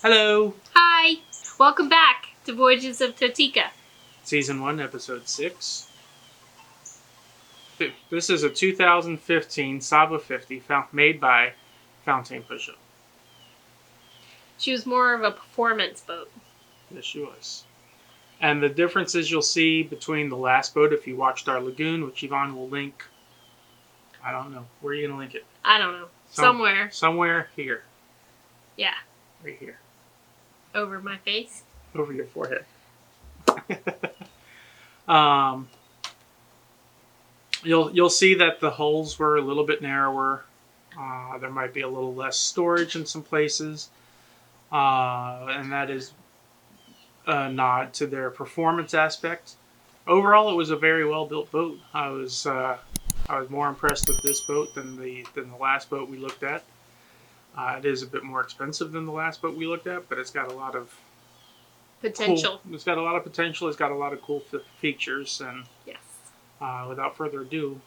Hello! Hi! Welcome back to Voyages of Totika. Season 1, Episode 6. This is a 2015 Saba 50 made by Fountaine Pajot. She was more of a performance boat. Yes, she was. And the differences you'll see between the last boat, if you watched our lagoon, which Yvonne will link, I don't know. Where are you going to link it? I don't know. Somewhere. Somewhere here. Yeah. Right here. Over my face. Over your forehead. You'll see that the holes were a little bit narrower. There might be a little less storage in some places. And that is a nod to their performance aspect. Overall, it was a very well built boat. I was more impressed with this boat than the last boat we looked at. It is a bit more expensive than the last boat we looked at, but it's got a lot of potential. It's got a lot of potential. It's got a lot of cool features, and yes. Without further ado.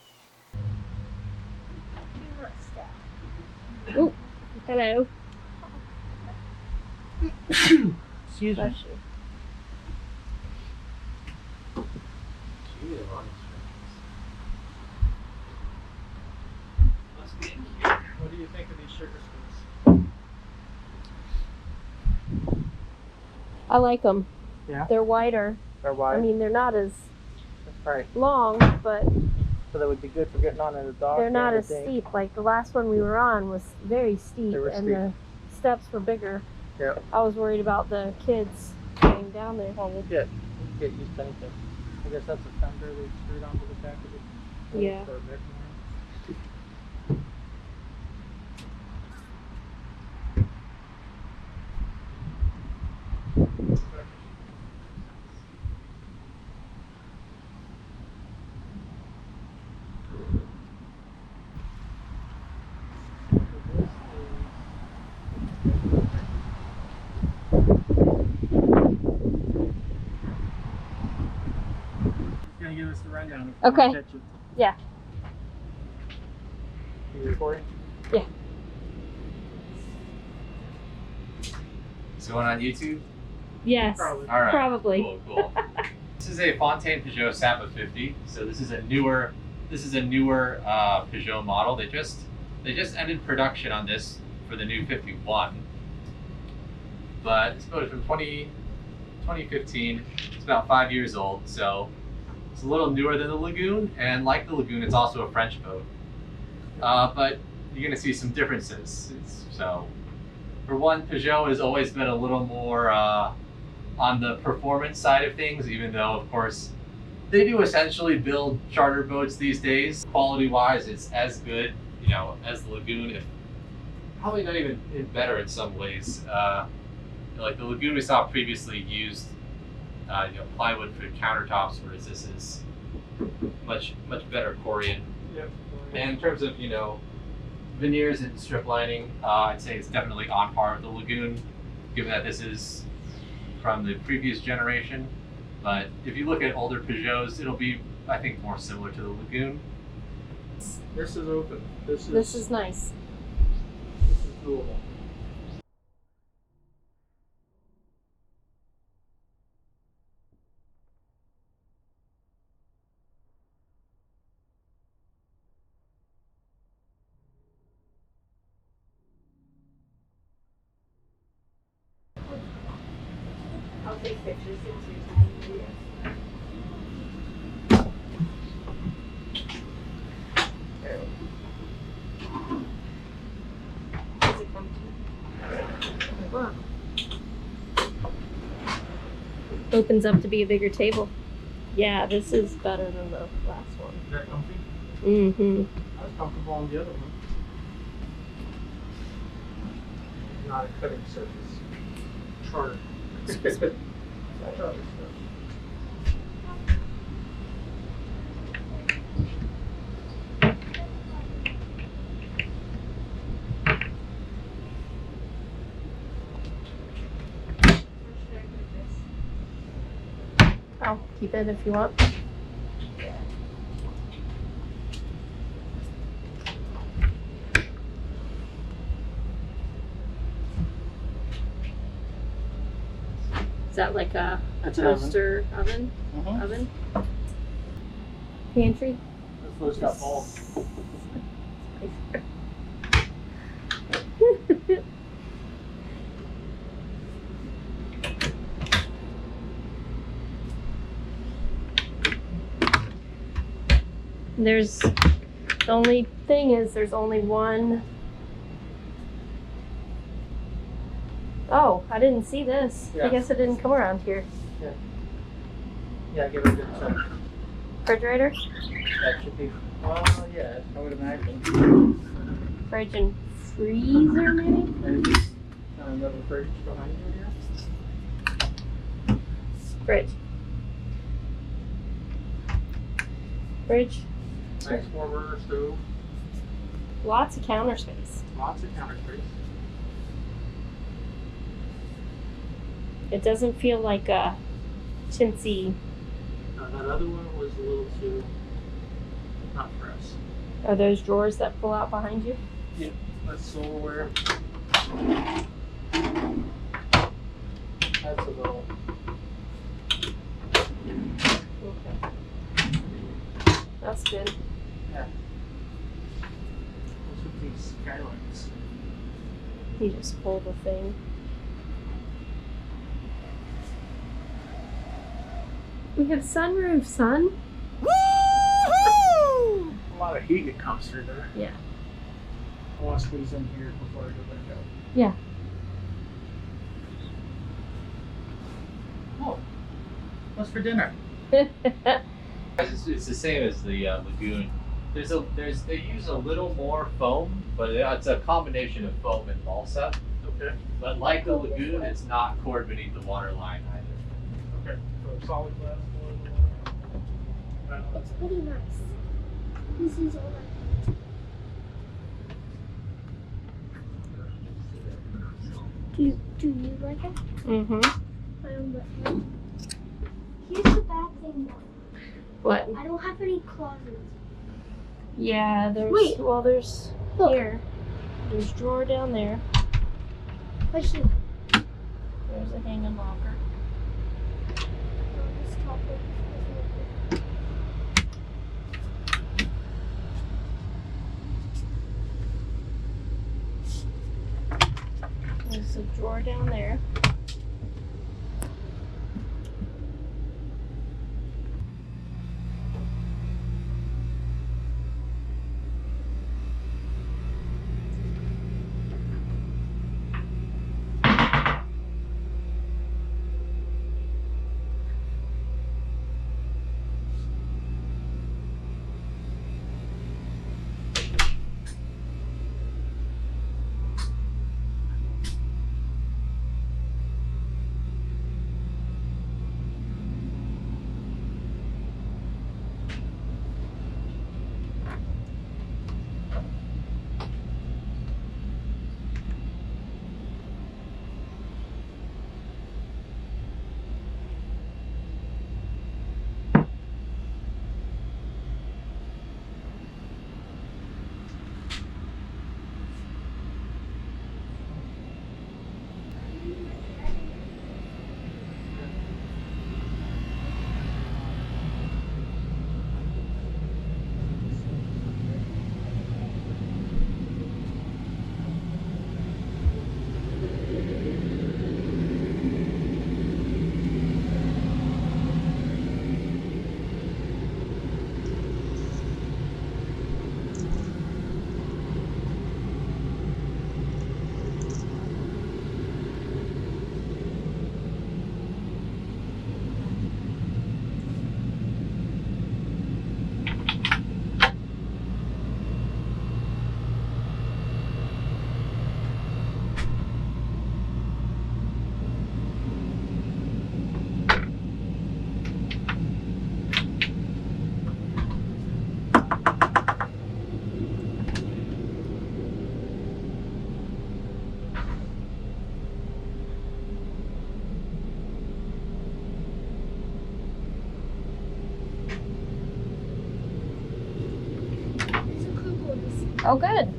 Oh, hello. Excuse me. What do you think of these sugar squirts? I like them. Yeah? They're wider. They're wide? I mean, they're not as right. long, but So that would be good for getting on in the dock. they're not as steep. Like the last one we were on was very steep, and the steps were bigger. Yeah. I was worried about the kids getting down there. Well, we'll get used to anything. I guess that's a fender they screwed onto the back of it. Yeah. Gonna give us the rundown. Okay. Yeah. You recording? Yeah. Is it going on YouTube? Yes. Probably. All right. Probably. Cool. This is a Fountaine Pajot Saba 50. So this is a newer Pajot model. They just ended production on this for the new 51. But this boat is from 2015. It's about 5 years old. So it's a little newer than the Lagoon, and like the Lagoon, it's also a French boat. But you're going to see some differences. So, for one, Pajot has always been a little more on the performance side of things, even though, of course, they do essentially build charter boats these days. Quality-wise, it's as good, as the Lagoon, if probably not even better in some ways. Like the Lagoon we saw previously used plywood for countertops, whereas this is much better Corian. Yep. And in terms of veneers and strip lining, I'd say it's definitely on par with the Lagoon, given that this is from the previous generation. But if you look at older Pajots, it'll be, I think, more similar to the Lagoon. This is open. This is nice. This is doable. I'll take pictures since you're taking Is it comfy? Wow. Opens up to be a bigger table. Yeah, this is better than the last one. Is that comfy? Mm-hmm. I was comfortable on the other one. Not a cutting surface. Charter. Charter stuff. I'll keep it if you want. Is that like a That's an oven. toaster oven? Mhm. Oven? Pantry? That's what it's got balls. There's the only thing is there's only one. Oh, I didn't see this. I Yeah. guess it didn't come around here. Yeah, give it a good check. Refrigerator, That should be. Yeah, I would imagine. fridge, and freezer maybe. Maybe another fridge behind you here. Fridge. Fridge. Nice 4-burner stove. Lots of counter space. Lots of counter space. It doesn't feel like a chintzy. That other one was a little too, not for us. Are those drawers that pull out behind you? That's silverware. That's a little. Okay. That's good. What's with these skylights? You just pull the thing. We have sunroof, son. A lot of heat that comes through there. Yeah. I want to squeeze in here before I go back out. Yeah. Oh, what's for dinner? It's the same as the lagoon. They use a little more foam, but it's a combination of foam and balsa. Okay. But like the lagoon, it's not cored beneath the water line either. Okay. So solid glass. It's pretty nice. This is all do you like it? Mm-hmm. Here's the bad thing though. What? I don't have any closets. Yeah, there's. Wait. Well, there's Look. here. There's a drawer down there. Right here. There's a hanging locker. This top one is There's a drawer down there. Oh, good.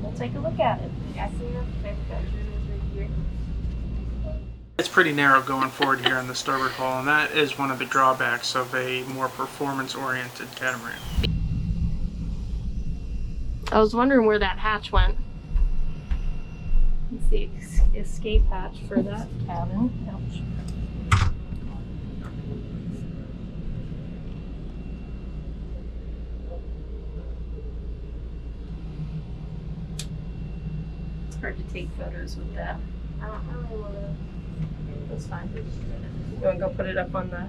We'll take a look at it. I see your favorite picture is right here. It's pretty narrow going forward here in the starboard hull, and that is one of the drawbacks of a more performance-oriented catamaran. I was wondering where that hatch went. It's the escape hatch for that cabin. Ouch. It's hard to take photos with that. I don't really want to. That's fine. You want to go put it up on the...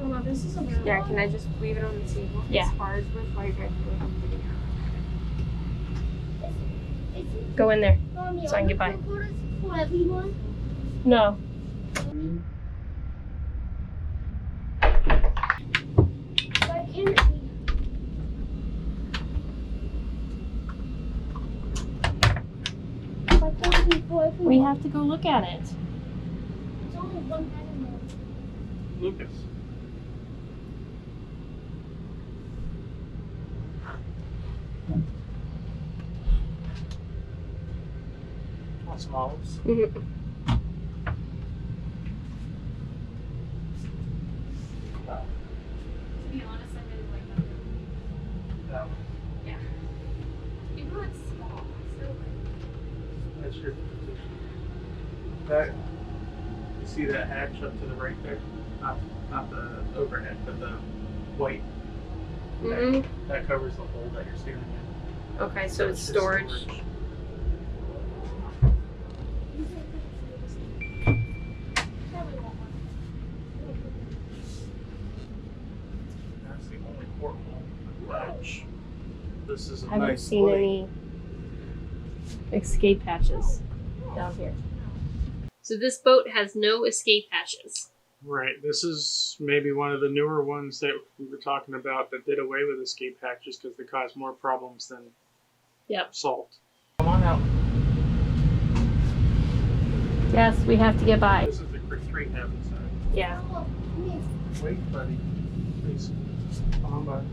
No, this is a Yeah, can I just... Leave it on the table. Yeah. As far as with while you guys are doing video. Go in there. Mommy, So I can get by. For everyone. No. Why can't it be? Why can't it be for everyone? We have to go look at it. It's only one animal. Lucas. Want some olives? Mhm. To be honest, I really like that. That one. Even though it's small, I still like That's your position. That, you see that hatch up to the right there? Not the overhead, but the white. Mhm. That covers the hole that you're standing in. Okay, so it's just storage. That's the only porthole ledge. This is a I haven't nice seen lake. any escape hatches down here. So this boat has no escape hatches. Right. This is maybe one of the newer ones that we were talking about that did away with escape hatches because they cause more problems than Yep. salt. Come on out. Yes, we have to get by. This is the Creek 3 cabin side. Yeah. Wait, buddy. Please. Come on, bud.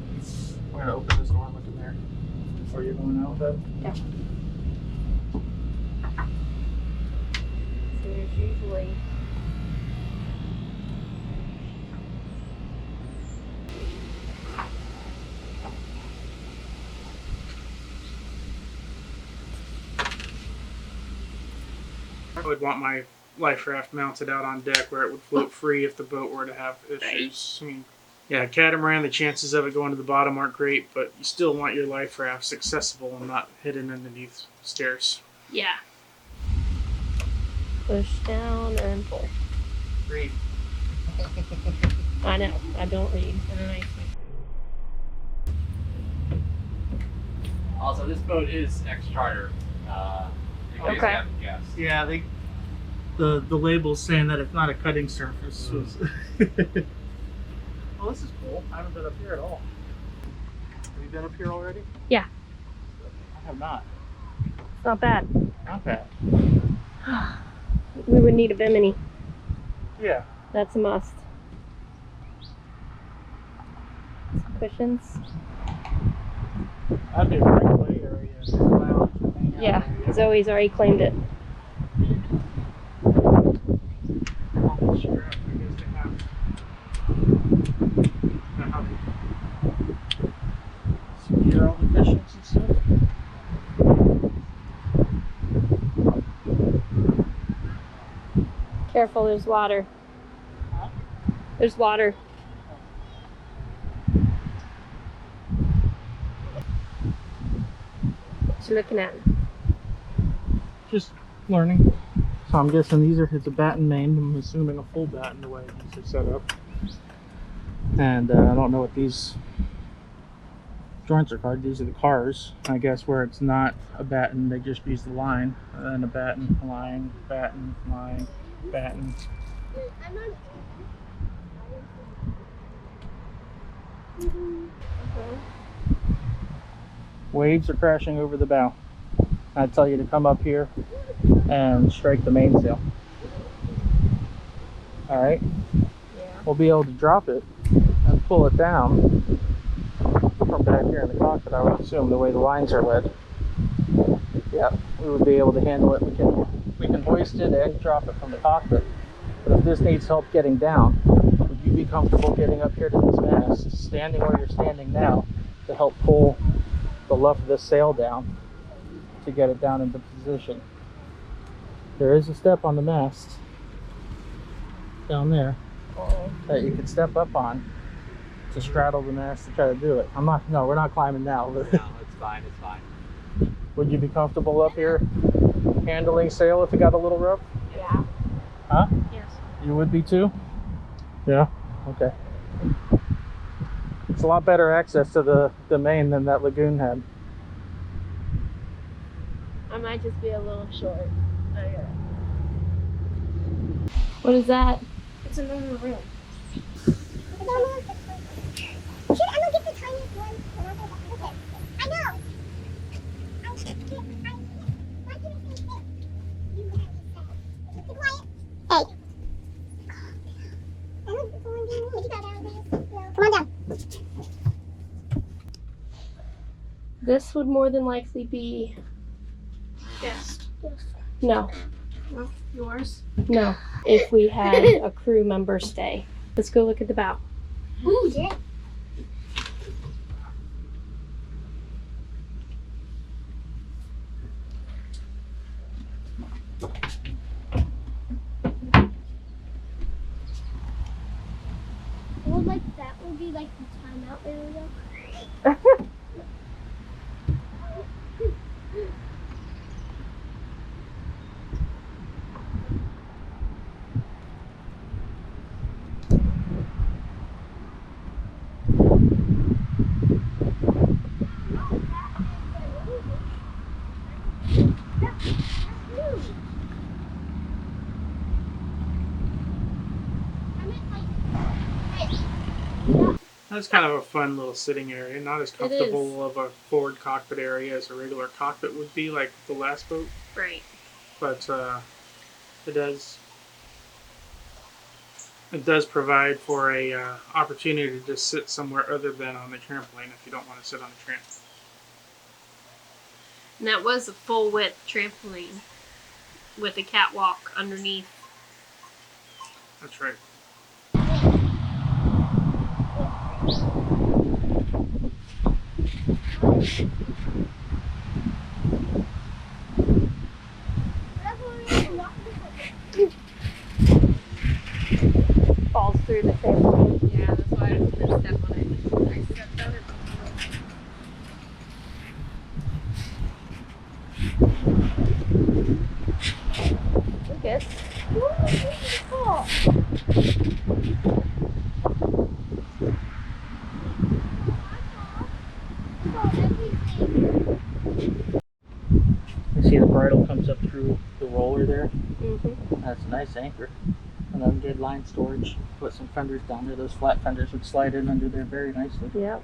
We're gonna open this door and look in there. Are you going out, bud? Yeah. So there's usually... I would want my life raft mounted out on deck where it would float free if the boat were to have issues. I mean, yeah, catamaran, the chances of it going to the bottom aren't great, but you still want your life rafts accessible and not hidden underneath stairs. Yeah. Push down and pull. Read. I know. I don't read. Also, this boat is ex-charter. In case you Okay. haven't guessed. Yeah, the label's saying that it's not a cutting surface. Well, this is cool. I haven't been up here at all. Have you been up here already? Yeah. I have not. It's not bad. Not bad. We would need a bimini. Yeah. That's a must. Some cushions. That'd be a great play area. Lounge and hang out Yeah, area. Zoe's already claimed it. Sure, I guess they have secure all the cushions and stuff. Careful, there's water. There's water. What you looking at? Just learning. So I'm guessing it's a batten main. I'm assuming a full batten the way these are set up. And I don't know what these joints are called. These are the cars. I guess where it's not a batten, they just use the line. And then a batten, line, batten, line, batten. I'm not. Waves are crashing over the bow. I tell you to come up here and strike the mainsail. All right. Yeah. We'll be able to drop it and pull it down from back here in the cockpit. I would assume the way the lines are led. Yep. we would be able to handle it. We can hoist it and drop it from the cockpit. But if this needs help getting down, would you be comfortable getting up here to this mast, standing where you're standing now, to help pull the luff of this sail down to get it down into position? There is a step on the mast down there that you can step up on to straddle the mast to try to do it. No, we're not climbing now. No, it's fine. It's fine. Would you be comfortable up here handling sail if it got a little rough? Yeah. Huh? Yes. You would be too? Yeah? Okay. It's a lot better access to the main than that lagoon had. I might just be a little short. What is that? It's another room. I'm gonna get the tiniest one. And I'm gonna look at it. I know. Why can't I say it? You have to say. Be quiet. Hey. Come on down. This would more than likely be Yes. no. Yours. No. If we had a crew member stay. Let's go look at the bow. Ooh, yeah. Well, like that would be like the timeout area. That's kind of a fun little sitting area. Not as comfortable of a forward cockpit area as a regular cockpit would be, like the last boat. Right. But it does provide for a opportunity to just sit somewhere other than on the trampoline if you don't want to sit on the tramp. And that was a full width trampoline with a catwalk underneath. That's right. Falls through the trampoline. Yeah, that's why I didn't step on it. I stepped on it. I guess. You see the bridle comes up through the roller there? Mm-hmm. That's a nice anchor. And then good line storage. Put some fenders down there. Those flat fenders would slide in under there very nicely. Yep.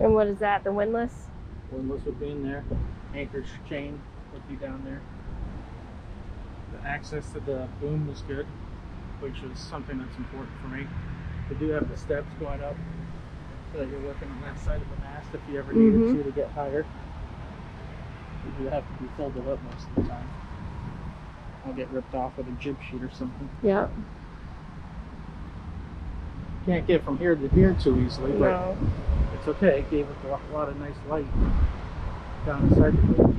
And what is that? The windlass? Windlass would be in there. Anchor chain would be down there. The access to the boom was good, which is something that's important for me. We do have the steps going up so that you're working on that side of the mast if you ever needed to get higher. You do have to be filled it up most of the time. I'll get ripped off with a jib sheet or something. Yep. Can't get from here to here too easily, but No. it's okay. It gave us a lot of nice light down inside the boat.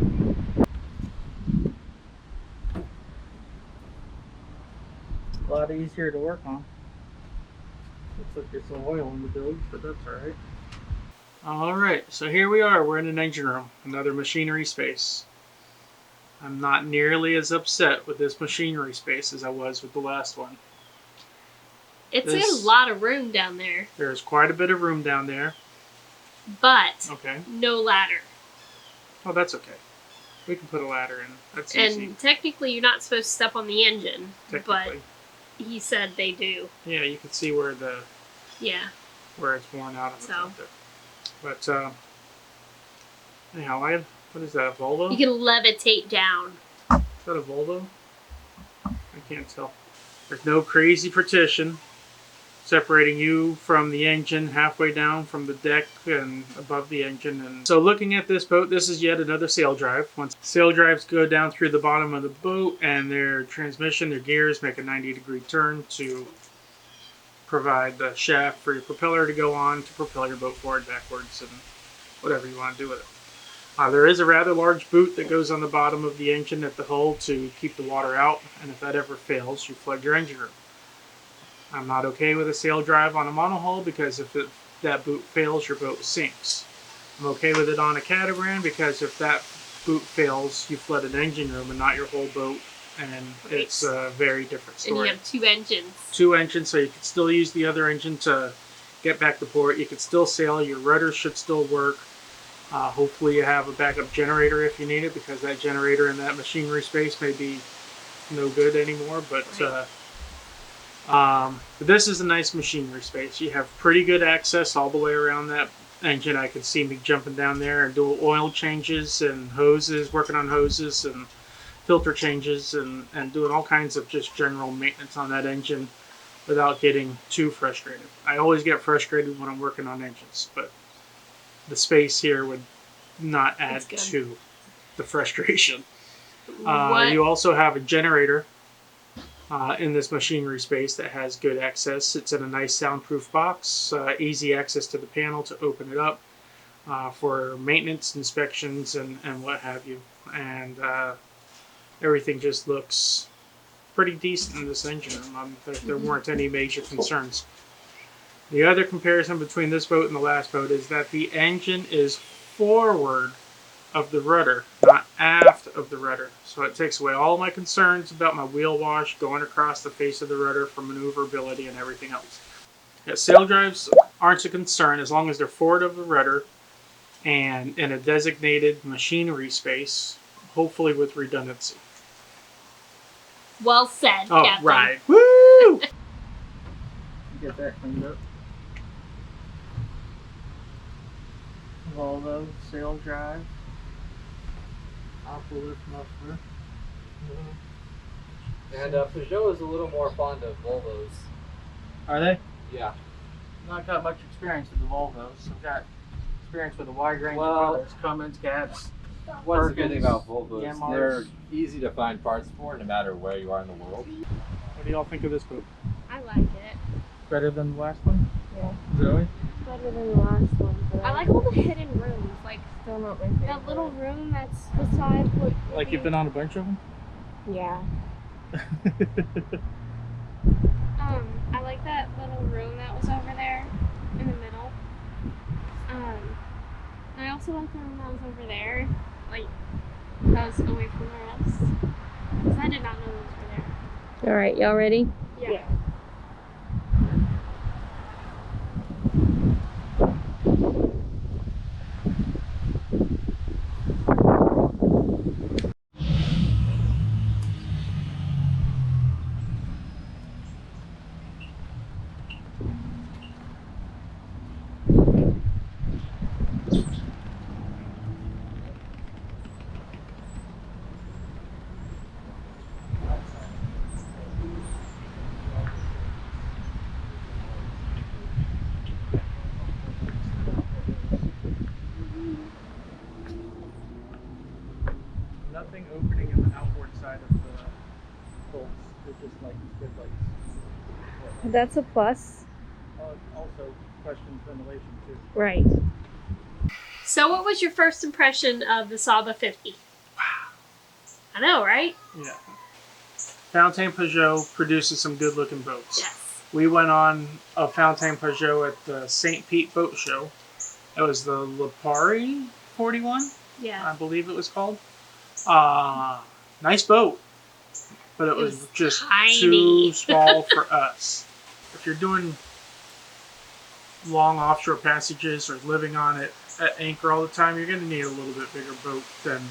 A lot easier to work on. Looks like there's some oil in the bilge, but that's alright. Alright, so here we are. We're in an engine room, another machinery space. I'm not nearly as upset with this machinery space as I was with the last one. It's This- a lot of room down there, There's quite a bit of room down there. but Okay. no ladder. Oh, that's okay. We can put a ladder in. That's easy, And technically, you're not supposed to step on the engine, but technically. he said they do. Yeah, you can see where Yeah. it's worn out on the So. top there. But anyhow, What is that, a Volvo? You can levitate down. Is that a Volvo? I can't tell. There's no crazy partition separating you from the engine halfway down from the deck and above the engine. And so looking at this boat, this is yet another sail drive. Once sail drives go down through the bottom of the boat, and their transmission, their gears make a 90-degree turn to provide the shaft for your propeller to go on to propel your boat forward, backwards, and whatever you want to do with it. There is a rather large boot that goes on the bottom of the engine at the hull to keep the water out, and if that ever fails, you flood your engine room. I'm not okay with a sail drive on a monohull because if that boot fails, your boat sinks. I'm okay with it on a catamaran because if that boot fails, you flood an engine room and not your whole boat, and it's a very different story. And you have 2 engines. 2 engines, so you can still use the other engine to get back to port. You can still sail. Your rudder should still work. Hopefully you have a backup generator if you need it, because that generator in that machinery space may be no good anymore. But this is a nice machinery space. You have pretty good access all the way around that engine. I could see me jumping down there and doing oil changes and hoses, working on hoses and filter changes and doing all kinds of just general maintenance on that engine without getting too frustrated. I always get frustrated when I'm working on engines, but the space here would not add to the frustration. You also have a generator in this machinery space that has good access. It's in a nice soundproof box, easy access to the panel to open it up for maintenance, inspections, and what have you. And everything just looks pretty decent in this engine room. There weren't any major concerns. The other comparison between this boat and the last boat is that the engine is forward of the rudder, not aft of the rudder. So it takes away all my concerns about my wheel wash going across the face of the rudder for maneuverability and everything else. Yeah, sail drives aren't a concern as long as they're forward of the rudder and in a designated machinery space, hopefully with redundancy. Well said, Oh, Captain. right. Woo! Get that cleaned up. Volvo sail drive. Aqualift muffler. And Pajot is a little more fond of Volvos. Are they? Yeah. Not got much experience with the Volvos. I've got experience with a wide range Well- of others. Cummins, Cats. What's the good thing about Perkins, Volvos? Yanmars. They're easy to find parts for no matter where you are in the world. What do y'all think of this boat? I like it. Better than the last one? Yeah. Really? Better than the last one. But I like all the hidden rooms. Like Still not my favorite. that little room that's beside what. Like you've been on a bunch of them? Yeah. I like that little room that was over there in the middle. I also like the room that was over there, like that was away from the rest. Because I did not know those were there. All right, y'all ready? Yeah. Nothing opening in the outboard side of the bolts. They're just like good lights. That's a plus. Also, questions ventilation too. Right. So, what was your first impression of the Saba 50? Wow. I know, right? Yeah. Fountaine Pajot produces some good looking boats. Yes. We went on a Fountaine Pajot at the St. Pete Boat Show. It was the Lipari 41, Yeah. I believe it was called. Nice boat, but it was just tiny. too small for us. If you're doing long offshore passages or living on it at anchor all the time, you're going to need a little bit bigger boat than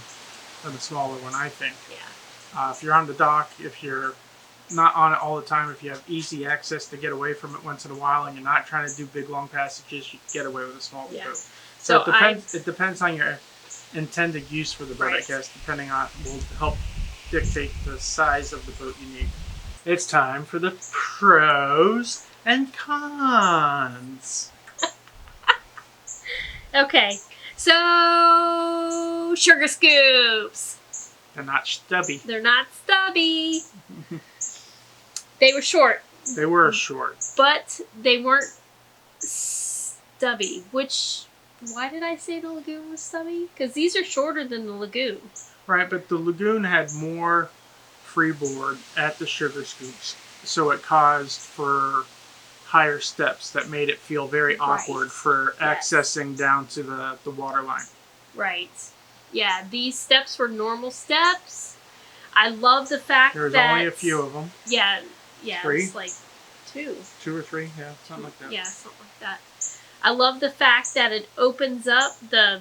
a smaller one, I think. Yeah. If you're on the dock, if you're not on it all the time, if you have easy access to get away from it once in a while and you're not trying to do big long passages, you can get away with a smaller Yeah. boat. So it depends on your intended use for the boat, Right. I guess, depending on, will help dictate the size of the boat you need. It's time for the pros and cons. Okay. So, sugar scoops. They're not stubby. They're not stubby. They were short, They were short. but they weren't stubby. Why did I say the lagoon was stubby? Because these are shorter than the lagoon. Right, but the lagoon had more freeboard at the sugar scoops, so it caused for higher steps that made it feel very awkward for Yes. accessing down to the water line. Right. Yeah, these steps were normal steps. I love the fact There was that only a few of them, Yeah, Three? it's like 2. 2 or 3, yeah, something like that. Yeah, something like that. I love the fact that it opens up the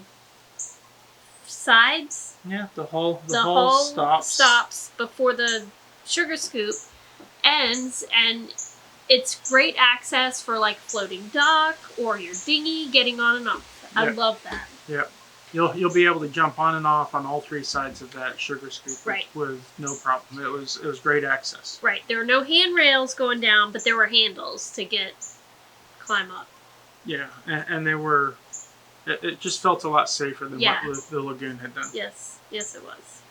sides. Yeah, the hull hull stops. before the sugar scoop ends, and it's great access for like floating dock or your dinghy getting on and off. I Yep. love that. Yep. You'll be able to jump on and off on all 3 sides of that sugar scoop Right. with no problem. It was great access. Right. There were no handrails going down, but there were handles to climb up. Yeah, and they were. It just felt a lot safer than Yeah. what the lagoon had done. Yes, it was.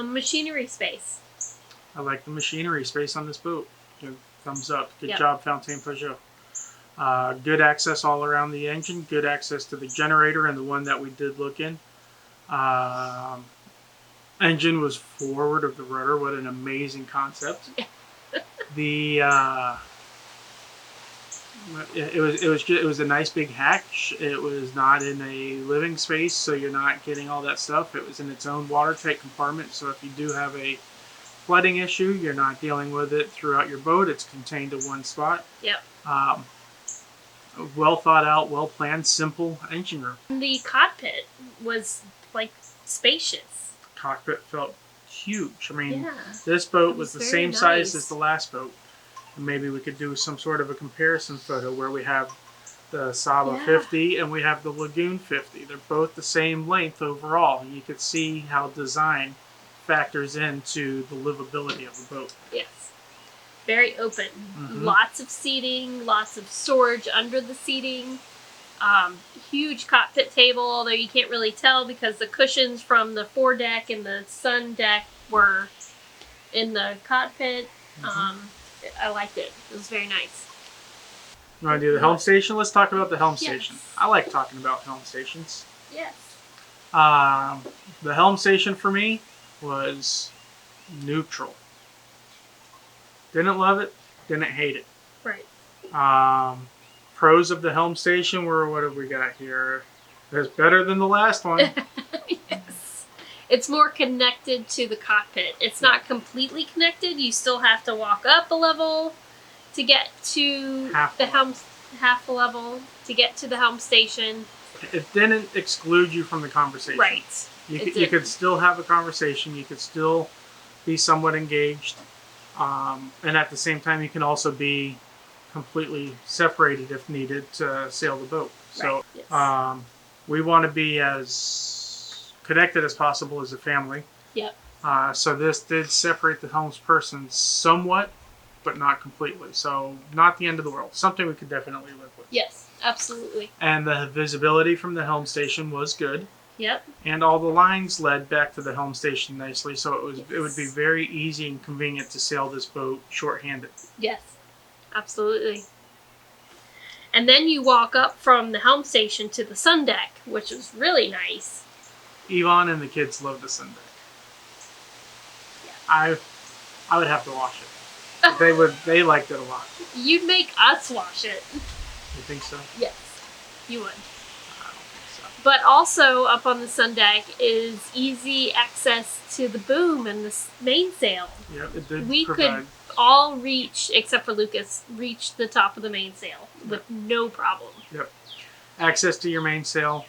Machinery space. I like the machinery space on this boat. Good, thumbs up. Good Yep. job, Fountaine Pajot. Good access all around the engine. Good access to the generator and the one that we did look in. Engine was forward of the rudder. What an amazing concept. The it was a nice big hatch. It was not in a living space, so you're not getting all that stuff. It was in its own watertight compartment, so if you do have a flooding issue, you're not dealing with it throughout your boat. It's contained to one spot. Yep. Well thought out, well planned, simple engine room. The cockpit was like spacious. Cockpit felt huge. I mean, Yeah. this boat It was was the very same size nice. as the last boat. And maybe we could do some sort of a comparison photo where we have the Saba Yeah. 50 and we have the Lagoon 50. They're both the same length overall. And you could see how design factors into the livability of the boat. Yes. Very open. Mhm. Lots of seating, lots of storage under the seating. Huge cockpit table, although you can't really tell because the cushions from the foredeck and the sun deck were in the cockpit. I liked it. It was very nice. You want to do the helm station? Let's talk about the helm Yes. station. I like talking about helm stations. Yes. The helm station for me was neutral. Didn't love it, didn't hate it. Right. Pros of the helm station were, what have we got here? It's better than the last one. Yes. It's more connected to the cockpit. It's not completely connected. You still have to walk up a level to get to Half the a helm, half a level to get to the helm station. It didn't exclude you from the conversation. Right. You It could, you didn't. could still have a conversation. You could still be somewhat engaged. And at the same time, you can also be completely separated if needed to sail the boat. So Right. Yes. we want to be as connected as possible as a family. Yep. So this did separate the helmsperson somewhat, but not completely. So not the end of the world. Something we could definitely live with. Yes. Absolutely. And the visibility from the helm station was good. Yep. And all the lines led back to the helm station nicely, so it would be Yes. very easy and convenient to sail this boat shorthanded. Yes. Absolutely. And then you walk up from the helm station to the sun deck, which was really nice. Yvonne and the kids love the sun deck. Yeah. I would have to wash it. They liked it a lot. You'd make us wash it. You think so? Yes. You would. I don't think so. But also up on the sun deck is easy access to the boom and the mainsail. Yeah, it did We provide. could all reach, except for Lucas, reach the top of the mainsail with no problem. Access to your mainsail,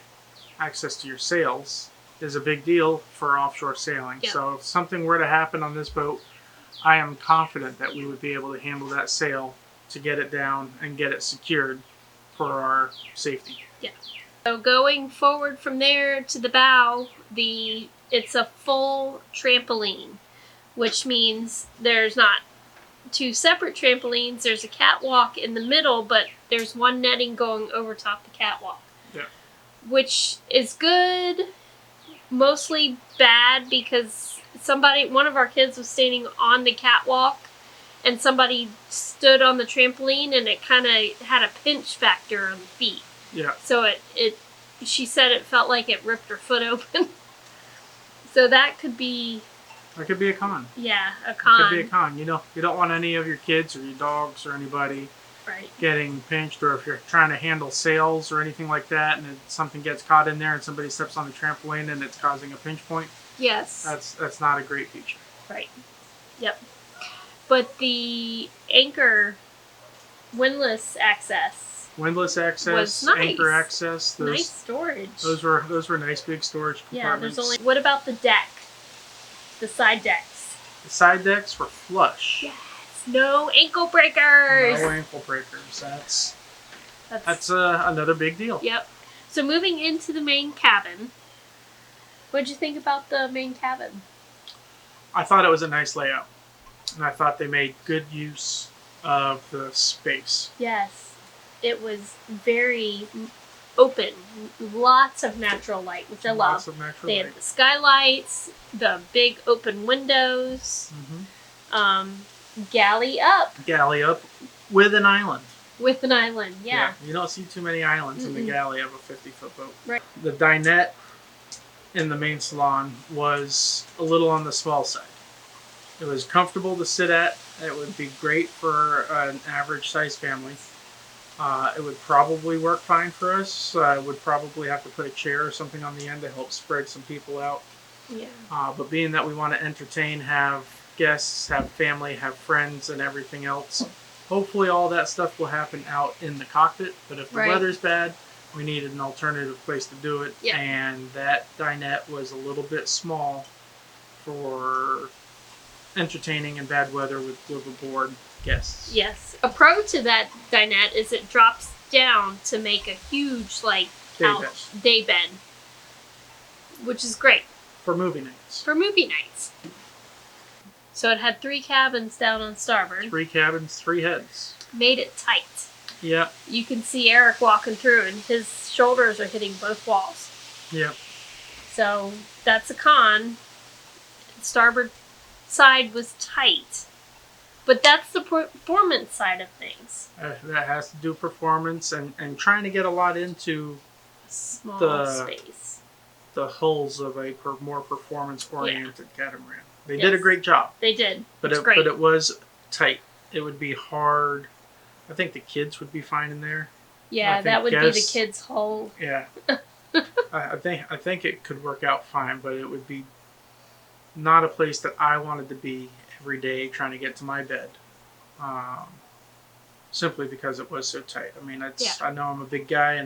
access to your sails is a big deal for offshore sailing. Yeah. So if something were to happen on this boat, I am confident that we would be able to handle that sail to get it down and get it secured for our safety. So going forward from there to the bow, it's a full trampoline, which means there's not two separate trampolines. There's a catwalk in the middle, but there's one netting going over top the catwalk. Yeah. Which is good, mostly bad because one of our kids was standing on the catwalk and somebody stood on the trampoline and it kind of had a pinch factor on the feet. Yeah. So she said it felt like it ripped her foot open. So that could be... That could be a con. Yeah, a con. It could be a con. You know, you don't want any of your kids or your dogs or anybody getting pinched, or if you're trying to handle sails or anything like that and something gets caught in there and somebody steps on the trampoline and it's causing a pinch point. Yes. That's not a great feature. Right. Yep. But the anchor windlass access was nice. Anchor access. Nice storage. Those were nice big storage compartments. Yeah, what about the deck? The side decks. The side decks were flush. Yes. No ankle breakers. No ankle breakers. That's another big deal. Yep. So moving into the main cabin, what'd you think about the main cabin? I thought it was a nice layout, and I thought they made good use of the space. Yes. It was very open. Lots of natural light, which I love. Lots of natural They light. had the skylights, the big open windows, galley up. Galley up with an island. With an island, yeah. You don't see too many islands in the galley of a 50-foot boat. Right. The dinette in the main salon was a little on the small side. It was comfortable to sit at. It would be great for an average size family. It would probably work fine for us. I would probably have to put a chair or something on the end to help spread some people out. Yeah. But being that we want to entertain, have guests, have family, have friends, and everything else, hopefully all that stuff will happen out in the cockpit. But if the weather's bad, we needed an alternative place to do it. Yeah. And that dinette was a little bit small for entertaining in bad weather with aboard guests. Yes. A pro to that dinette is it drops down to make a huge, day bed. Which is great. For movie nights. For movie nights. So it had 3 cabins down on starboard. 3 cabins, 3 heads. Made it tight. Yeah. You can see Eric walking through and his shoulders are hitting both walls. Yeah. So that's a con. Starboard side was tight. But that's the performance side of things. That has to do performance and trying to get a lot into Small space. The hulls of a more performance-oriented catamaran. They did a great job. They did. But it was tight. It would be hard. I think the kids would be fine in there. Yeah, that would be the kids' hull. Yeah. I think it could work out fine, but it would be not a place that I wanted to be every day trying to get to my bed. Simply because it was so tight. I mean, I know I'm a big guy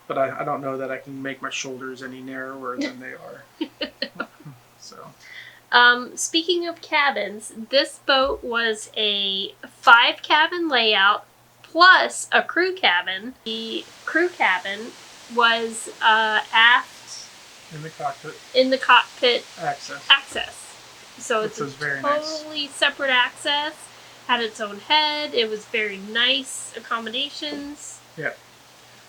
but I don't know that I can make my shoulders any narrower than they are. So. Speaking of cabins, this boat was a 5-cabin layout plus a crew cabin. The crew cabin was aft in the cockpit access. So it's a totally separate access. Had its own head. It was very nice accommodations. Yeah.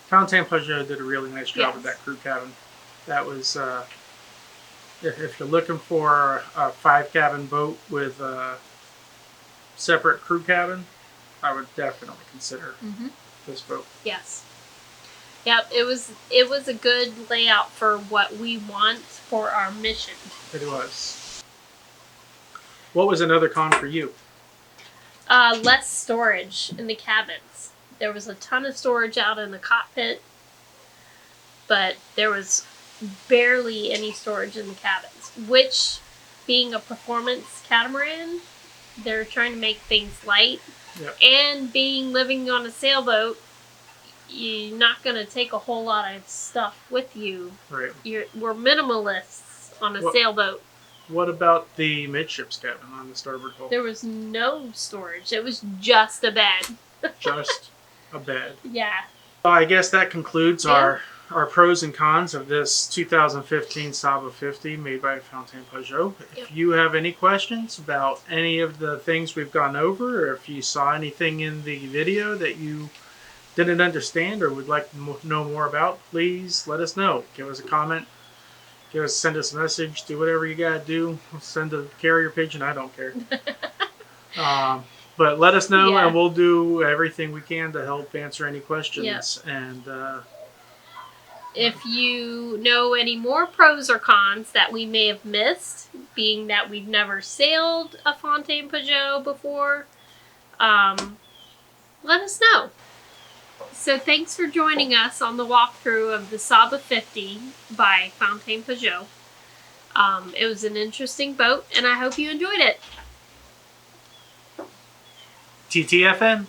Fountaine Pajot did a really nice job with that crew cabin. That was, if you're looking for a 5-cabin boat with a separate crew cabin, I would definitely consider this boat. Yes. Yep, it was a good layout for what we want for our mission. It was. What was another con for you? Less storage in the cabins. There was a ton of storage out in the cockpit, but there was barely any storage in the cabins, which, being a performance catamaran, they're trying to make things light. Yep. And living on a sailboat, you're not going to take a whole lot of stuff with you. Right. We're minimalists on a sailboat. What about the midships cabin on the starboard hull? There was no storage. It was just a bed. Just a bed. Yeah. I guess that concludes our pros and cons of this 2015 Saba 50 made by Fountaine Pajot. If you have any questions about any of the things we've gone over, or if you saw anything in the video that you didn't understand or would like to know more about, please let us know. Give us a comment. Send us a message. Do whatever you gotta do. Send a carrier pigeon. I don't care. But let us know, and we'll do everything we can to help answer any questions. And if you know any more pros or cons that we may have missed, being that we've never sailed a Fountaine Pajot before, let us know. So thanks for joining us on the walkthrough of the Saba 50 by Fountaine Pajot. It was an interesting boat, and I hope you enjoyed it. TTFN.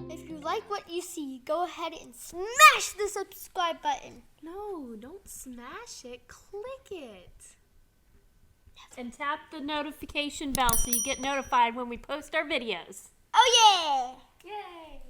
If you like what you see, go ahead and smash the subscribe button. No, don't smash it. Click it. And tap the notification bell so you get notified when we post our videos. Oh yeah! Yay!